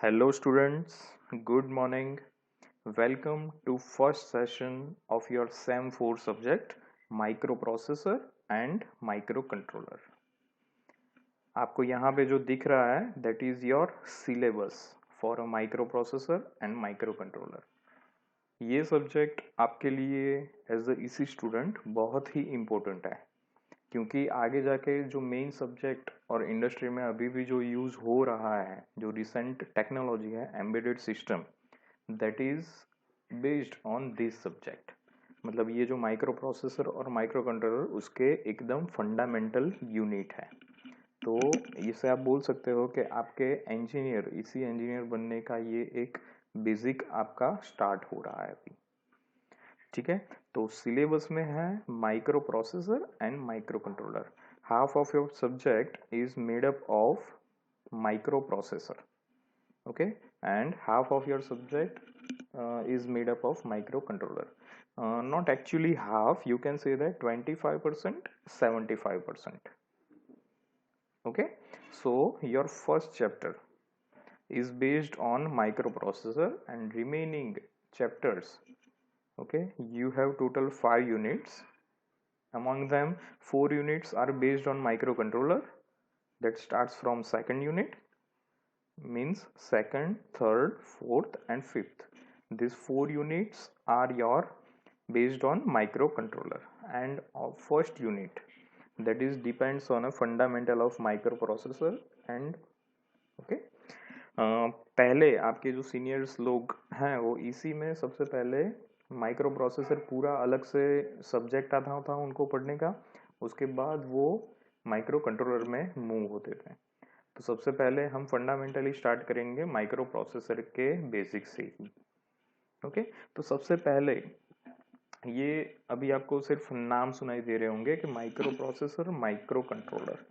Hello students, good morning. Welcome to first session of your SEM 4 subject microprocessor and microcontroller. आपको यहाँ पे जो दिख रहा है that is your syllabus for a microprocessor and microcontroller. ये सब्जेक्ट आपके लिए एज अ इसी स्टूडेंट बहुत ही इम्पोर्टेंट है क्योंकि आगे जाके जो मेन सब्जेक्ट और इंडस्ट्री में अभी भी जो यूज हो रहा है जो रिसेंट टेक्नोलॉजी है embedded system that is based on this subject. मतलब ये जो माइक्रो प्रोसेसर और माइक्रो कंट्रोलर उसके एकदम फंडामेंटल यूनिट है। तो इसे आप बोल सकते हो कि आपके इसी इंजीनियर बनने का ये एक बेसिक आपका स्टार्ट हो रहा है अभी। ठीक है, तो सिलेबस में है micro processor and micro controller. Half of your subject is made up of micro processor, okay, and half of your subject is made up of microcontroller. Not actually half, you can say that 25%, 75%. Okay, so your first chapter is based on microprocessor and remaining chapters, okay, you have total 5 units. Among them 4 units are based on microcontroller, that starts from second unit, means second, third, fourth and fifth. These 4 units are your based on microcontroller, and first unit that is depends on a fundamental of microprocessor and okay. पहले आपके जो seniors लोग हैं वो इसी में सबसे पहले माइक्रो प्रोसेसर पूरा अलग से सब्जेक्ट आता था उनको पढ़ने का, उसके बाद वो माइक्रो कंट्रोलर में मूव होते थे। तो सबसे पहले हम फंडामेंटली स्टार्ट करेंगे माइक्रो प्रोसेसर के बेसिक से ही। ओके, तो सबसे पहले ये अभी आपको सिर्फ नाम सुनाई दे रहे होंगे कि माइक्रो प्रोसेसर, माइक्रो कंट्रोलर,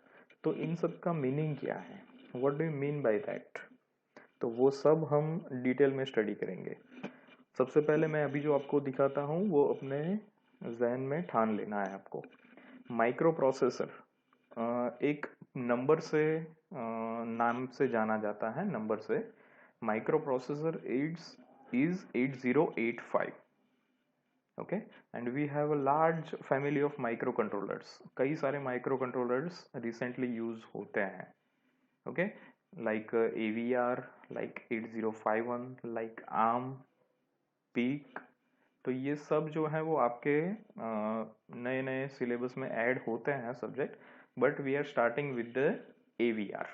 तो इन सब का मीनिंग क्या है, what do you mean by that, तो वो सब हम डिटेल में स्टडी करेंगे। सबसे पहले मैं अभी जो आपको दिखाता हूँ वो अपने जहन में ठान लेना है आपको। माइक्रो प्रोसेसर एक नंबर से नाम से जाना जाता है, नंबर से। Microprocessor is 8085, okay, and we have a large family of microcontrollers. कई सारे माइक्रो कंट्रोलर्स रिसेंटली यूज होते हैं, okay, like AVR, like 8051, like ARM, PIC. तो ये सब जो है वो आपके नए नए सिलेबस में ऐड होते हैं subject, but we are starting with the AVR।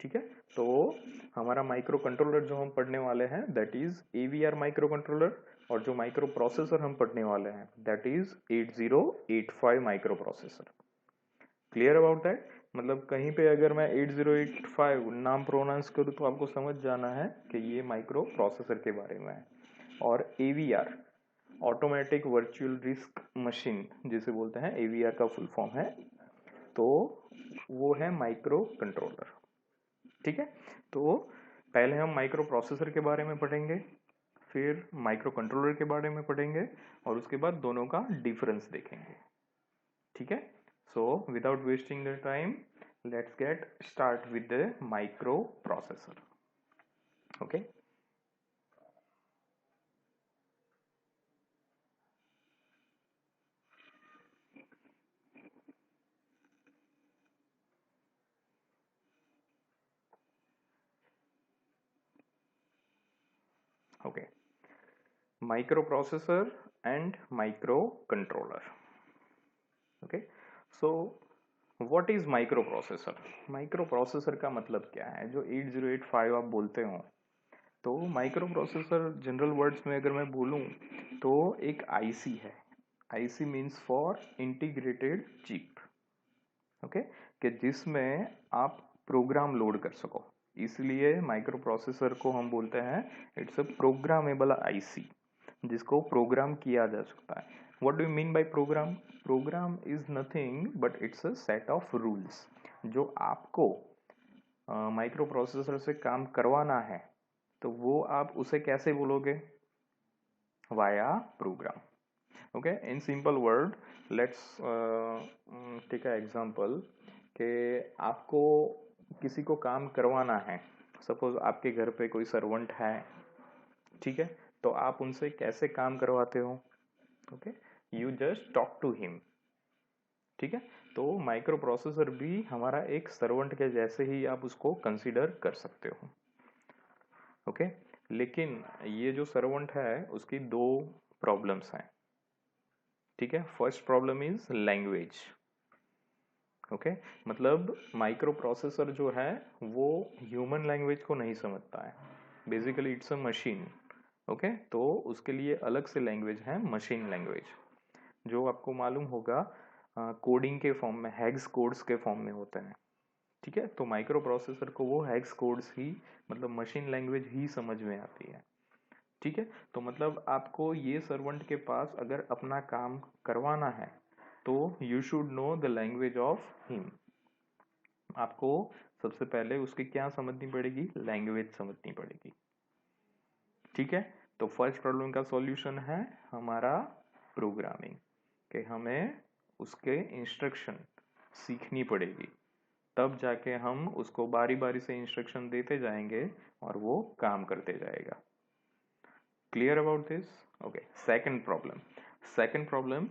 ठीक है, तो हमारा माइक्रो कंट्रोलर जो हम पढ़ने वाले हैं that is AVR micro controller, और जो माइक्रो प्रोसेसर हम पढ़ने वाले हैं that is 8085 micro processor. Clear about that? मतलब कहीं पे अगर मैं 8085 नाम प्रोनाउंस करूँ तो आपको समझ जाना है कि ये माइक्रो प्रोसेसर के बारे में है। और AVR automatic virtual risk machine जिसे बोलते हैं, AVR का फुल फॉर्म है, तो वो है माइक्रो कंट्रोलर। ठीक है, तो पहले हम माइक्रो प्रोसेसर के बारे में पढ़ेंगे, फिर माइक्रो कंट्रोलर के बारे में पढ़ेंगे, और उसके बाद दोनों का डिफरेंस देखेंगे। ठीक है, so without wasting the time let's get start with the micro processor. Okay, okay, microprocessor and microcontroller. Okay, so what is microprocessor? microprocessor का मतलब क्या है, जो 8085 आप बोलते हो, तो माइक्रोप्रोसेसर जनरल वर्ड्स में अगर मैं बोलूं तो एक आईसी है। IC means for integrated chip, okay, कि जिसमें आप प्रोग्राम लोड कर सको, इसलिए माइक्रोप्रोसेसर को हम बोलते हैं इट्स अ प्रोग्रामेबल आईसी, जिसको प्रोग्राम किया जा सकता है। What do you mean by program? Program is nothing but it's a set of rules जो आपको माइक्रो प्रोसेसर से काम करवाना है, तो वो आप उसे कैसे बोलोगे? Via program. Okay, in simple word let's take a example कि आपको किसी को काम करवाना है, सपोज आपके घर पे कोई सर्वेंट है, ठीक है, तो आप उनसे कैसे काम करवाते हो? Okay, you just talk to him, ठीक है। तो माइक्रो प्रोसेसर भी हमारा एक सर्वेंट के जैसे ही आप उसको कंसीडर कर सकते हो। ओके, लेकिन ये जो सर्वेंट है उसकी दो प्रॉब्लम्स हैं, ठीक है। First problem is language. Okay, मतलब माइक्रो प्रोसेसर जो है वो ह्यूमन लैंग्वेज को नहीं समझता है, basically it's a machine. Okay, तो उसके लिए अलग से लैंग्वेज है, मशीन लैंग्वेज, जो आपको मालूम होगा कोडिंग के फॉर्म में, हेक्स कोड्स के फॉर्म में होते हैं, ठीक है। तो माइक्रो प्रोसेसर को वो हेक्स कोड्स ही, मतलब मशीन लैंग्वेज ही समझ में आती है, ठीक है। तो मतलब आपको ये सर्वेंट के पास अगर अपना काम करवाना है तो you should know the language of him. आपको सबसे पहले उसकी क्या समझनी पड़ेगी? लैंग्वेज समझनी पड़ेगी, ठीक है। तो फर्स्ट प्रॉब्लम का सॉल्यूशन है हमारा प्रोग्रामिंग, कि हमें उसके इंस्ट्रक्शन सीखनी पड़ेगी, तब जाके हम उसको बारी बारी से इंस्ट्रक्शन देते जाएंगे और वो काम करते जाएगा। Clear about this? Okay, second problem,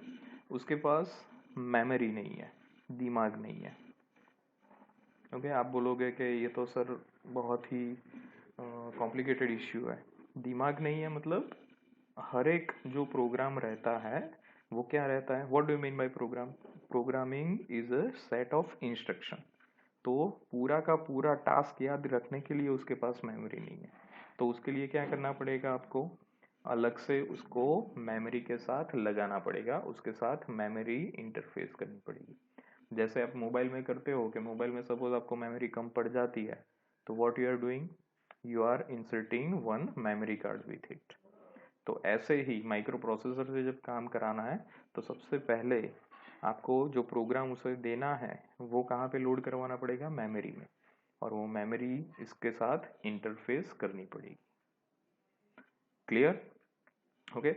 उसके पास मेमोरी नहीं है, दिमाग नहीं है। ओके, आप बोलोगे कि ये तो सर बहुत ही कॉम्प्लिकेटेड इश्यू है। दिमाग नहीं है मतलब हर एक जो प्रोग्राम रहता है वो क्या रहता है? What do you mean by program? Programming is a set of instruction. तो पूरा का पूरा टास्क याद रखने के लिए उसके पास मेमोरी नहीं है, तो उसके लिए क्या करना पड़ेगा? आपको अलग से उसको मेमोरी के साथ लगाना पड़ेगा, उसके साथ मेमोरी इंटरफेस करनी पड़ेगी। जैसे आप मोबाइल में करते हो कि मोबाइल में सपोज आपको मेमोरी कम पड़ जाती है, तो what you are doing, you are inserting one memory card with it. तो ऐसे ही माइक्रो प्रोसेसर से जब काम कराना है तो सबसे पहले आपको जो प्रोग्राम उसे देना है वो कहाँ पे लोड करवाना पड़ेगा? मेमोरी में, और वो मेमोरी इसके साथ इंटरफेस करनी पड़ेगी। Clear? Okay,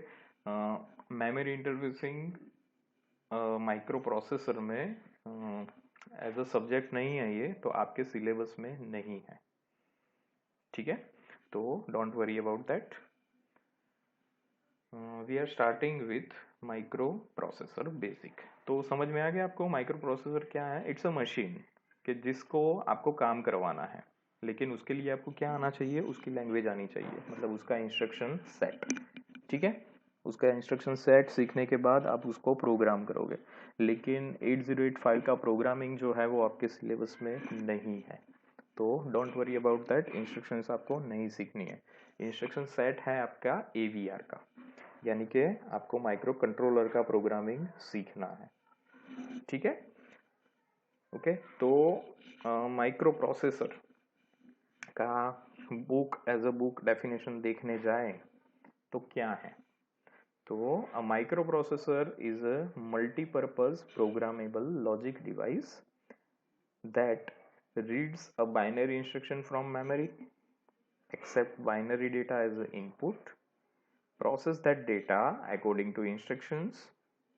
memory interfacing micro processor में एज अ सब्जेक्ट नहीं है ये, तो आपके सिलेबस में नहीं है, ठीक है। तो don't worry about that. We are starting with microprocessor basic. तो समझ में आ गया आपको माइक्रो प्रोसेसर क्या है? इट्स अ मशीन कि जिसको आपको काम करवाना है, लेकिन उसके लिए आपको क्या आना चाहिए? उसकी लैंग्वेज आनी चाहिए, मतलब उसका इंस्ट्रक्शन सेट, ठीक है। उसका इंस्ट्रक्शन सेट सीखने के बाद आप उसको प्रोग्राम करोगे, लेकिन 8085 का प्रोग्रामिंग जो है वो आपके सिलेबस में नहीं है, तो don't worry about that. Instructions आपको नहीं सीखनी है। इंस्ट्रक्शन सेट है आपका AVR का, यानी कि आपको माइक्रो कंट्रोलर का प्रोग्रामिंग सीखना है, ठीक है। ओके, तो माइक्रो प्रोसेसर का book as a book definition देखने जाए तो क्या है? तो a microprocessor is a multi-purpose programmable logic device that reads a binary instruction from memory, accept binary data as an input, process that data according to instructions,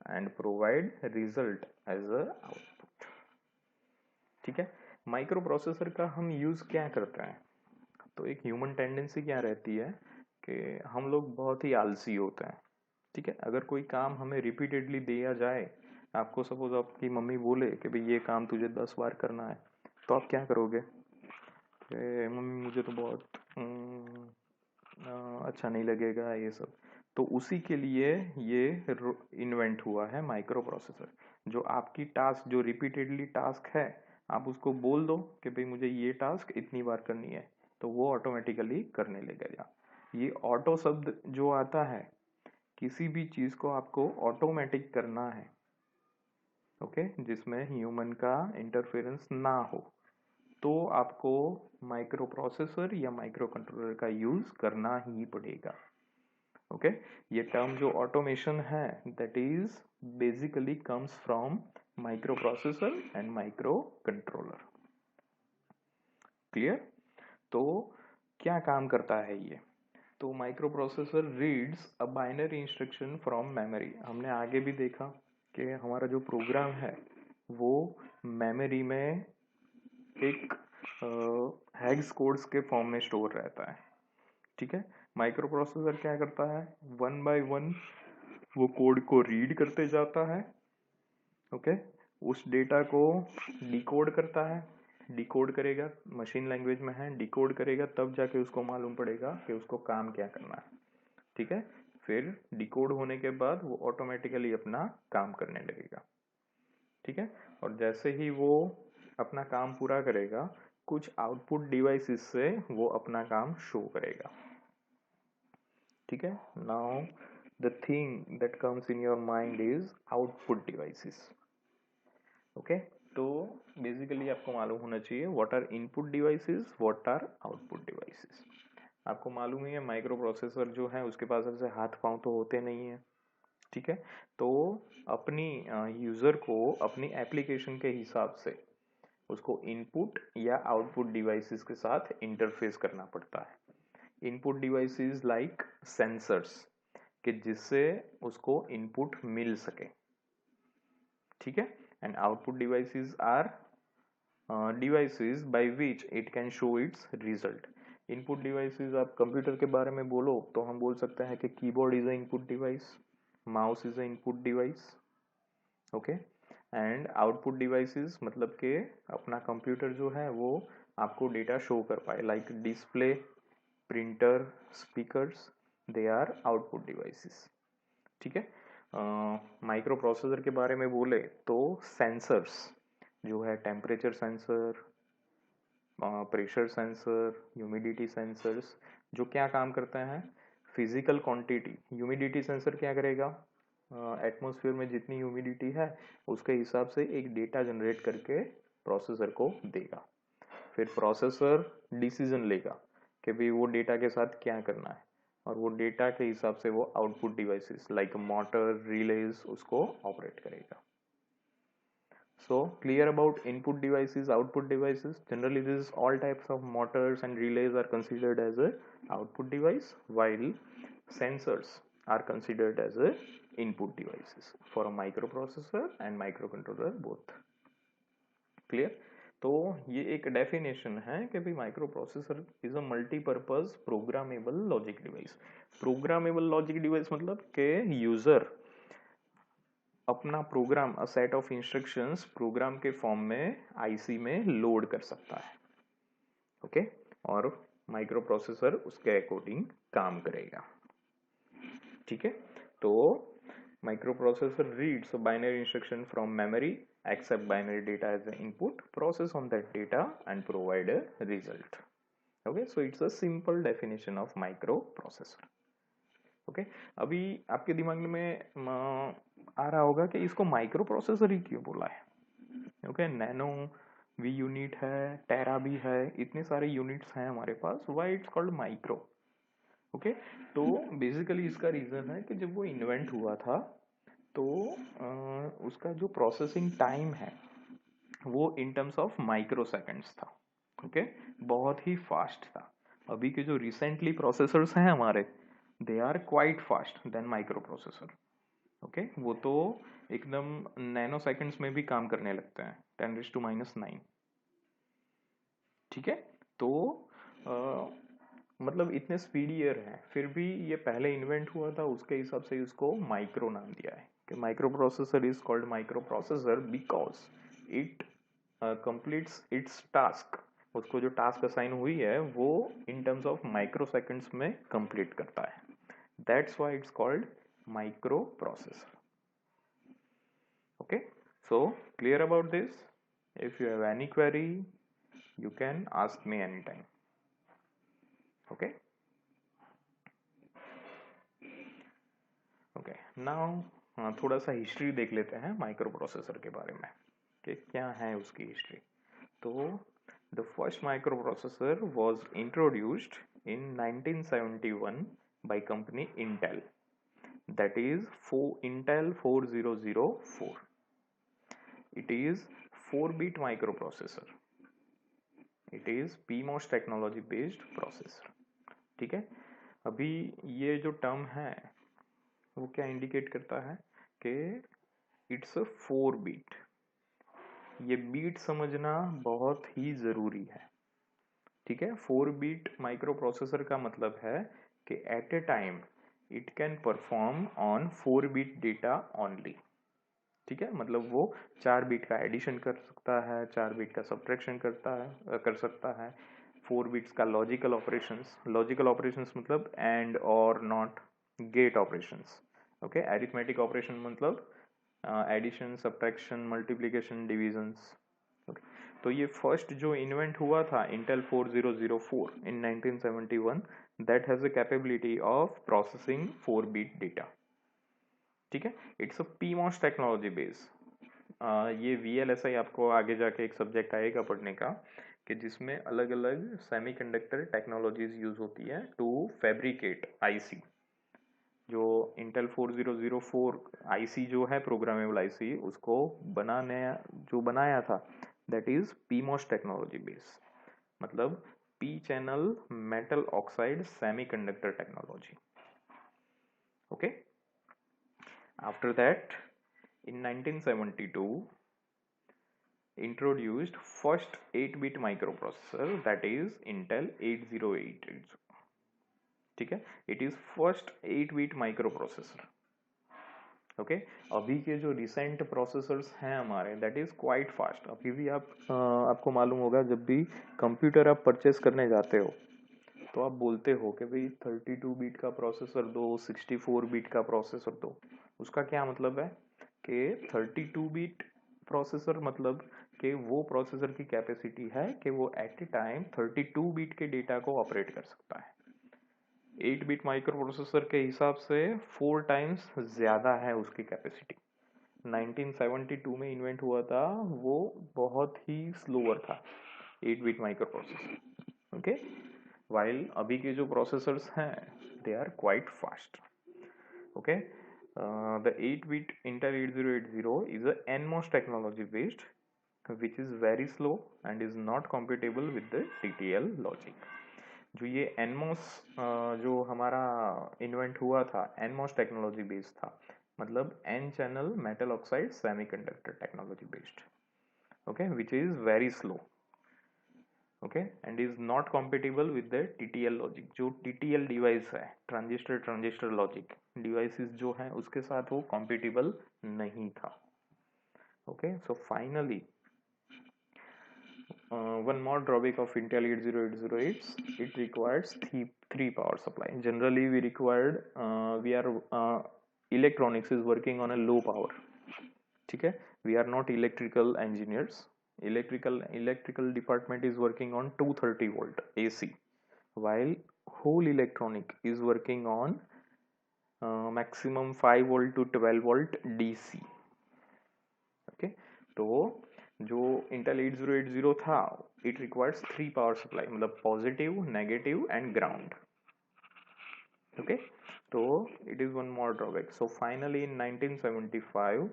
and provide result as a output, ठीक है। Micro processor का हम use क्या करते हैं? तो एक human tendency क्या रहती है कि हम लोग बहुत ही आलसी होते हैं, ठीक है। अगर कोई काम हमें रिपीटेडली दिया जाए, आपको सपोज आपकी मम्मी बोले कि भाई ये काम तुझे 10 बार करना है, तो आप क्या करोगे? मम्मी मुझे तो बहुत अच्छा नहीं लगेगा ये सब। तो उसी के लिए ये इन्वेंट हुआ है माइक्रो प्रोसेसर, जो आपकी टास्क, जो रिपीटेडली टास्क है, आप उसको बोल दो कि भाई मुझे ये टास्क इतनी बार करनी है, तो वो ऑटोमेटिकली करने लगेगा। ये ऑटो शब्द जो आता है, किसी भी चीज को आपको ऑटोमेटिक करना है, ओके, जिसमें ह्यूमन का इंटरफेरेंस ना हो, तो आपको माइक्रो प्रोसेसर या माइक्रो कंट्रोलर का यूज करना ही पड़ेगा, ओके। ये टर्म जो ऑटोमेशन है, that is basically comes from micro processor and micro controller. Clear? तो क्या काम करता है ये? तो microprocessor reads a binary instruction from memory. हमने आगे भी देखा कि हमारा जो प्रोग्राम है वो मेमोरी में एक हेक्स कोड्स के फॉर्म में स्टोर रहता है। ठीक है, माइक्रो प्रोसेसर क्या करता है, वन बाय वन वो कोड को रीड करते जाता है। ओके, उस डेटा को डिकोड करता है, डिकोड करेगा, मशीन लैंग्वेज में है, डिकोड करेगा, तब जाके उसको मालूम पड़ेगा कि उसको काम क्या करना है। ठीक है, फिर डिकोड होने के बाद वो ऑटोमेटिकली अपना काम करने लगेगा। ठीक है, और जैसे ही वो अपना काम पूरा करेगा, कुछ आउटपुट डिवाइसेस से वो अपना काम शो करेगा। ठीक है, now the thing that comes in your mind is output devices. Okay, तो बेसिकली आपको मालूम होना चाहिए what are input devices, what are output devices. आपको मालूम ही है माइक्रो प्रोसेसर जो है उसके पास ऐसे हाथ पांव तो होते नहीं है। ठीक है, तो अपनी यूजर को अपनी एप्लीकेशन के हिसाब से उसको इनपुट या आउटपुट डिवाइसेस के साथ इंटरफेस करना पड़ता है। इनपुट डिवाइसेस लाइक सेंसर्स, कि जिससे उसको इनपुट मिल सके। ठीक है, and output devices are devices by which it can show its result. Input devices आप कंप्यूटर के बारे में बोलो तो हम बोल सकते हैं कि keyboard is a input device, mouse is a input device. Okay, and output devices मतलब कि अपना कंप्यूटर जो है वो आपको डेटा शो कर पाए, like display, printer, speakers, they are output devices. ठीक है, माइक्रो प्रोसेसर के बारे में बोले तो सेंसर्स जो है, temperature sensor, pressure sensor, humidity sensors, जो क्या काम करते हैं, फिजिकल क्वांटिटी। ह्यूमिडिटी सेंसर क्या करेगा, एटमॉस्फेयर में जितनी ह्यूमिडिटी है उसके हिसाब से एक डेटा जनरेट करके प्रोसेसर को देगा। फिर प्रोसेसर डिसीजन लेगा कि भाई वो डेटा के साथ क्या करना है, और वो डेटा के हिसाब से वो output devices like motor, release उसको ऑपरेट करेगा। So clear about input devices, output devices. Generally, this all types of motors and relays are considered as a output device, while sensors are considered as a input devices for a microprocessor and microcontroller both. Clear? तो ये एक definition है कि भाई microprocessor is a multipurpose programmable logic device. Programmable logic device मतलब कि user अपना program, a set of instructions program के फॉर्म में आईसी में लोड कर सकता है। ओके, और माइक्रो प्रोसेसर उसके अकॉर्डिंग काम करेगा। ठीक है, तो microprocessor reads binary instruction from memory, accept binary data as an input, process on that data and provide a result. Okay, so it's a simple definition of microprocessor. Okay, अभी आपके दिमाग में आ रहा होगा कि इसको माइक्रो प्रोसेसर ही क्यों बोला है। ओके, नैनो भी यूनिट है, टेरा भी है, इतने सारे यूनिट्स हैं हमारे पास, why it's called micro. Okay, तो बेसिकली इसका रीजन है कि जब वो इन्वेंट हुआ था तो उसका जो प्रोसेसिंग टाइम है वो in terms of micro seconds था। ओके, बहुत ही फास्ट था। अभी के जो रिसेंटली प्रोसेसर्स हैं हमारे, they are quite fast then microprocessor. Okay, वो तो एकदम नैनो सेकेंड्स में भी काम करने लगते हैं, 10⁻⁹। ठीक है, तो मतलब इतने स्पीडियर हैं, फिर भी ये पहले इन्वेंट हुआ था, उसके हिसाब से इसको माइक्रो नाम दिया है कि microprocessor is called micro processor because it completes it's task. उसको जो टास्क असाइन हुई है वो in terms of micro seconds में कंप्लीट करता है, that's why it's called micro processor. Okay, so clear about this? If you have any query, you can ask me anytime. Okay, okay, now थोड़ा सा history देख लेते हैं micro processor के बारे में कि क्या है उसकी हिस्ट्री। तो the first micro processor was introduced in 1971 by company Intel, that is Intel 4004. It is 4-bit microprocessor. It is PMOS technology based processor. ठीक है, अभी ये जो टर्म है वो क्या इंडिकेट करता है कि इट्स अ 4-bit। ये बीट समझना बहुत ही जरूरी है। ठीक है। 4 बीट माइक्रो प्रोसेसर का मतलब है कि at a time it can perform on 4 bit data only. ठीक है, मतलब वो 4 बीट का एडिशन कर सकता है, 4 बीट का सब्ट्रैक्शन कर सकता है। 4 बिट्स का लॉजिकल ऑपरेशंस मतलब एंड और not, gate operations. Okay, arithmetic operation मतलब addition, subtraction, multiplication, divisions. Okay, तो ये फर्स्ट जो इन्वेंट हुआ था Intel 4004 in 1971, that has the capability of processing 4 bit data. ठीक है, it's a PMOS technology base. ये VLSI आपको आगे जाके एक सब्जेक्ट आएगा पढ़ने का, कि जिसमें अलग अलग सेमीकंडक्टर टेक्नोलॉजीज यूज होती है टू फैब्रिकेट आईसी। जो इंटेल 4004 आईसी जो है, प्रोग्रामेबल आईसी, उसको बनाने जो बनाया था, that is PMOS technology base, मतलब P channel metal oxide semiconductor technology. Okay, after that in 1972 introduced first 8-bit microprocessor, that is Intel 8080। ठीक है, it is first 8-bit microprocessor। Okay, अभी के जो रिसेंट प्रोसेसर्स हैं हमारे, दैट इज क्वाइट फास्ट। अभी भी आपको मालूम होगा, जब भी कंप्यूटर आप परचेस करने जाते हो तो आप बोलते हो कि भाई 32 बीट का प्रोसेसर दो, 64 बीट का प्रोसेसर दो। उसका क्या मतलब है कि 32 बीट प्रोसेसर मतलब कि वो प्रोसेसर की कैपेसिटी है कि वो एट ए टाइम 32 बीट के डेटा को ऑपरेट कर सकता है। 8 बीट माइक्रो प्रोसेसर के हिसाब से 4 टाइम्स ज़्यादा है उसकी कैपेसिटी। 1972 में इन्वेंट हुआ था, वो बहुत ही स्लोअर था 8 bit microprocessor. Okay, while अभी के जो प्रोसेसर्स हैं, they are quite fast। okay, the 8-bit Intel 8080 is a NMOS technology based, which is very slow and is not compatible with the TTL logic। जो ये NMOS जो हमारा invent हुआ था, NMOS टेक्नोलॉजी बेस्ड था, मतलब N channel metal oxide semiconductor technology based. Okay, which is very slow. Okay, and is not compatible with the TTL logic. जो TTL device है, ट्रांजिस्टर लॉजिक डिवाइसेस जो हैं, उसके साथ वो कॉम्पिटेबल नहीं था। Okay, so finally one more drawback of Intel 80808, it requires three power supply. Generally we required electronics is working on a low power। ठीक है, we are not electrical engineers। electrical department is working on 230 volt AC, while whole electronic is working on maximum 5 volt to 12 volt DC। Okay, तो जो Intel 8080 था, it requires 3 power supply, मतलब positive, negative and ground. Okay, तो it is one more drawback. So finally in 1975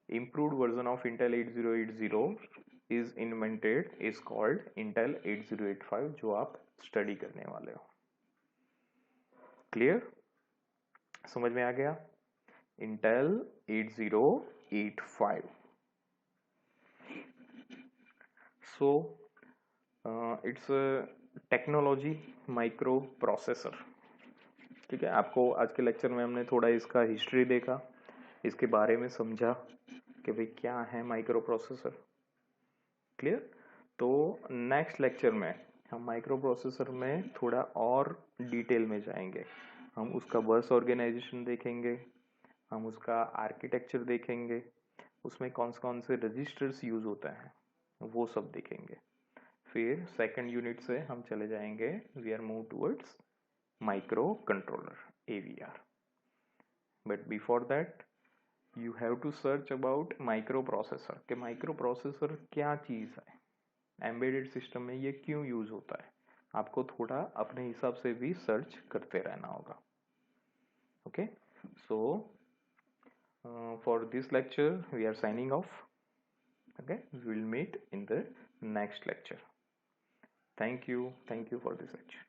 improved version of Intel 8080 is invented, is called Intel 8085, जो आप study करने वाले हो। क्लियर, समझ में आ गया? Intel 8085। So it's a technology micro processor. ठीक है, आपको आज के लेक्चर में हमने थोड़ा इसका हिस्ट्री देखा, इसके बारे में समझा कि भाई क्या है माइक्रो प्रोसेसर। क्लियर, तो नेक्स्ट लेक्चर में हम माइक्रो प्रोसेसर में थोड़ा और डिटेल में जाएंगे। हम उसका बस ऑर्गेनाइजेशन देखेंगे, हम उसका आर्किटेक्चर देखेंगे, उसमें कौन से रजिस्टर्स यूज होता है, वो सब देखेंगे। फिर सेकंड यूनिट से हम चले जाएंगे, we are move towards microcontroller, AVR। But before that you have to search about microprocessor, कि माइक्रो प्रोसेसर क्या चीज़ है, एम्बेडेड सिस्टम में ये क्यों यूज होता है। आपको थोड़ा अपने हिसाब से भी सर्च करते रहना होगा। Okay, so for this lecture we are signing off. Okay, we will meet in the next lecture. Thank you for this lecture.